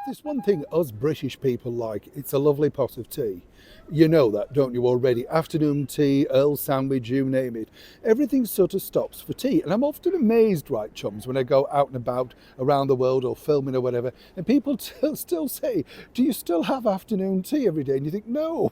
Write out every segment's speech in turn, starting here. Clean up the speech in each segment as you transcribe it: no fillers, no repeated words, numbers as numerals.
There's one thing us British people like, it's a lovely pot of tea. You know that, don't you already? Afternoon tea, Earl sandwich, you name it. Everything sort of stops for tea. And I'm often amazed, right, chums, when I go out and about around the world or filming or whatever, and people still say, do you still have afternoon tea every day? And you think, no,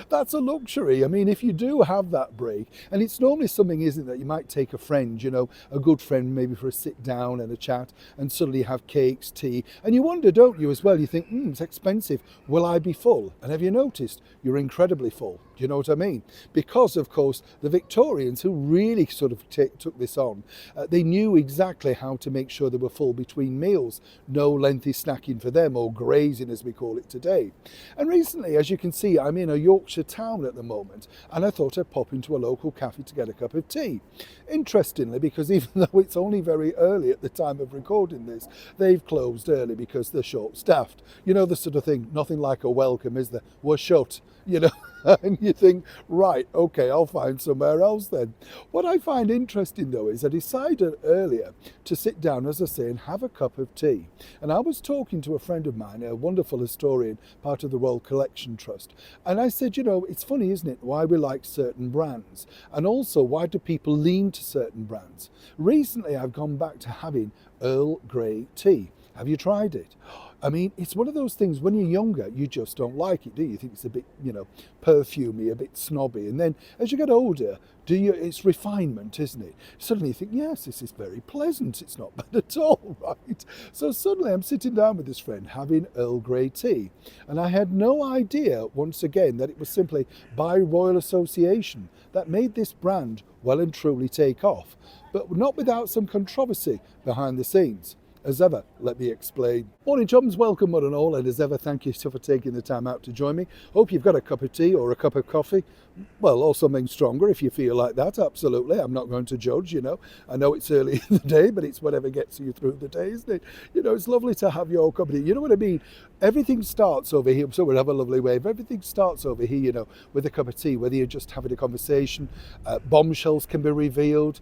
that's a luxury. I mean, if you do have that break, and it's normally something, isn't it, that you might take a friend, a good friend, maybe for a sit down and a chat, and suddenly have cakes, tea, and you wonder, don't you, as well? You think, it's expensive. Will I be full? And have you noticed you're incredibly full? Do you know what I mean? Because, of course, the Victorians, who really sort of took this on, they knew exactly how to make sure they were full between meals. No lengthy snacking for them, or grazing as we call it today. And recently, as you can see, I'm in a Yorkshire town at the moment, and I thought I'd pop into a local cafe to get a cup of tea. Interestingly, because even though it's only very early at the time of recording this, they've closed early because they're short-staffed. You know, the sort of thing, nothing like a welcome, is there? We're shut, and you think, right, okay, I'll find somewhere else then. What I find interesting, though, is I decided earlier to sit down, as I say, and have a cup of tea. And I was talking to a friend of mine, a wonderful historian, part of the Royal Collection Trust, and I said, it's funny, isn't it, why we like certain brands, and also why do people lean to certain brands. Recently, I've gone back to having Earl Grey tea. Have you tried it? I mean, it's one of those things, when you're younger, you just don't like it, do you? You think it's a bit, perfumey, a bit snobby. And then as you get older, it's refinement, isn't it? Suddenly you think, yes, this is very pleasant. It's not bad at all, right? So suddenly I'm sitting down with this friend having Earl Grey tea. And I had no idea, once again, that it was simply by Royal Association that made this brand well and truly take off. But not without some controversy behind the scenes. As ever, let me explain. Morning chums, welcome one and all, and as ever, thank you for taking the time out to join me. Hope you've got a cup of tea or a cup of coffee, well, or something stronger if you feel like that, absolutely. I'm not going to judge, I know it's early in the day, but it's whatever gets you through the day, isn't it? It's lovely to have your company. You know what I mean? Everything starts over here, so we'll have a lovely wave. Everything starts over here, with a cup of tea, whether you're just having a conversation, bombshells can be revealed,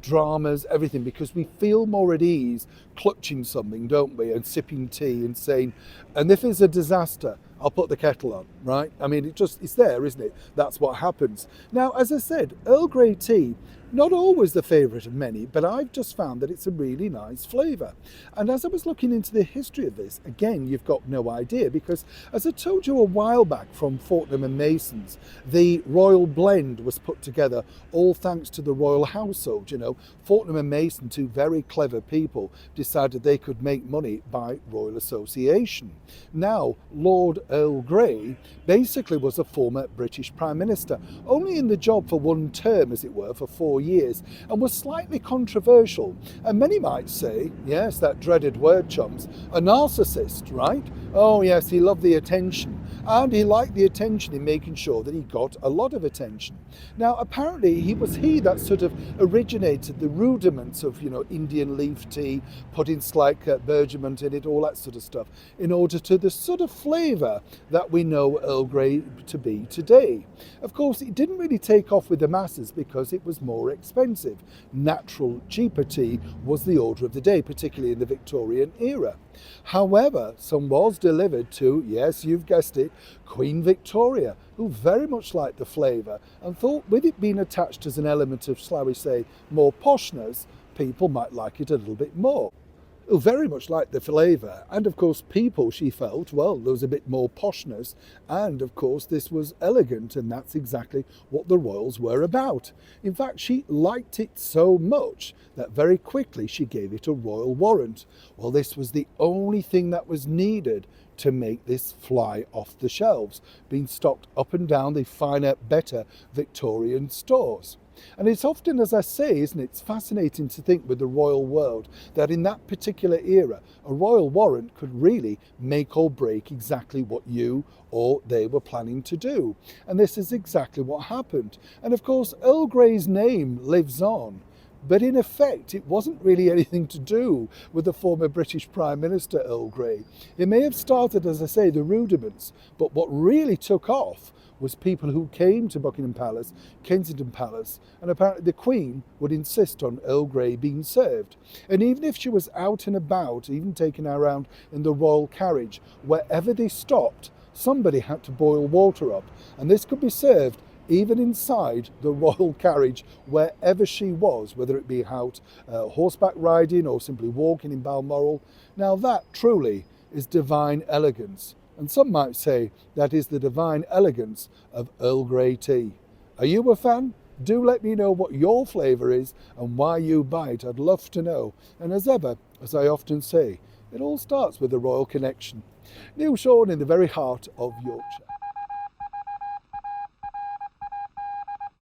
dramas, everything, because we feel more at ease clutching something, don't we, and sipping tea and saying, and if there's a disaster, I'll put the kettle on, right? I mean, it's there, isn't it? That's what happens. Now, as I said, Earl Grey tea, not always the favourite of many, but I've just found that it's a really nice flavour. And as I was looking into the history of this, again, you've got no idea, because as I told you a while back from Fortnum and Mason's, the Royal Blend was put together all thanks to the royal household. Fortnum and Mason, two very clever people, decided they could make money by Royal Association. Now, Lord Earl Grey basically was a former British Prime Minister, only in the job for one term, as it were, for 4 years, and was slightly controversial. And many might say, yes, that dreaded word, chums, a narcissist, right? Oh yes, he loved the attention, and he liked the attention in making sure that he got a lot of attention. Now, apparently he that sort of originated the rudiments of, Indian leaf tea, putting slight bergamot in it, all that sort of stuff, in order to the sort of flavour that we know Earl Grey to be today. Of course, it didn't really take off with the masses because it was more expensive. Natural, cheaper tea was the order of the day, particularly in the Victorian era. However, some was delivered to, yes, you've guessed it, Queen Victoria, who very much liked the flavour and thought with it being attached as an element of, shall we say, more poshness, people might like it a little bit more. Who very much liked the flavour, and of course people, she felt, well, there was a bit more poshness, and of course this was elegant, and that's exactly what the royals were about. In fact, she liked it so much that very quickly she gave it a royal warrant. Well, this was the only thing that was needed to make this fly off the shelves, being stocked up and down the finer, better Victorian stores. And it's often, as I say, isn't it, it's fascinating to think with the royal world that in that particular era, a royal warrant could really make or break exactly what you or they were planning to do. And this is exactly what happened. And of course, Earl Grey's name lives on. But in effect, it wasn't really anything to do with the former British Prime Minister Earl Grey. It may have started, as I say, the rudiments, but what really took off was people who came to Buckingham Palace, Kensington Palace, and apparently the Queen would insist on Earl Grey being served. And even if she was out and about, even taking her around in the royal carriage, wherever they stopped, somebody had to boil water up. And this could be served even inside the royal carriage, wherever she was, whether it be out horseback riding or simply walking in Balmoral. Now that truly is divine elegance. And some might say that is the divine elegance of Earl Grey tea. Are you a fan? Do let me know what your flavour is and why you buy it. I'd love to know. And as ever, as I often say, it all starts with a royal connection. Neil Sean in the very heart of Yorkshire.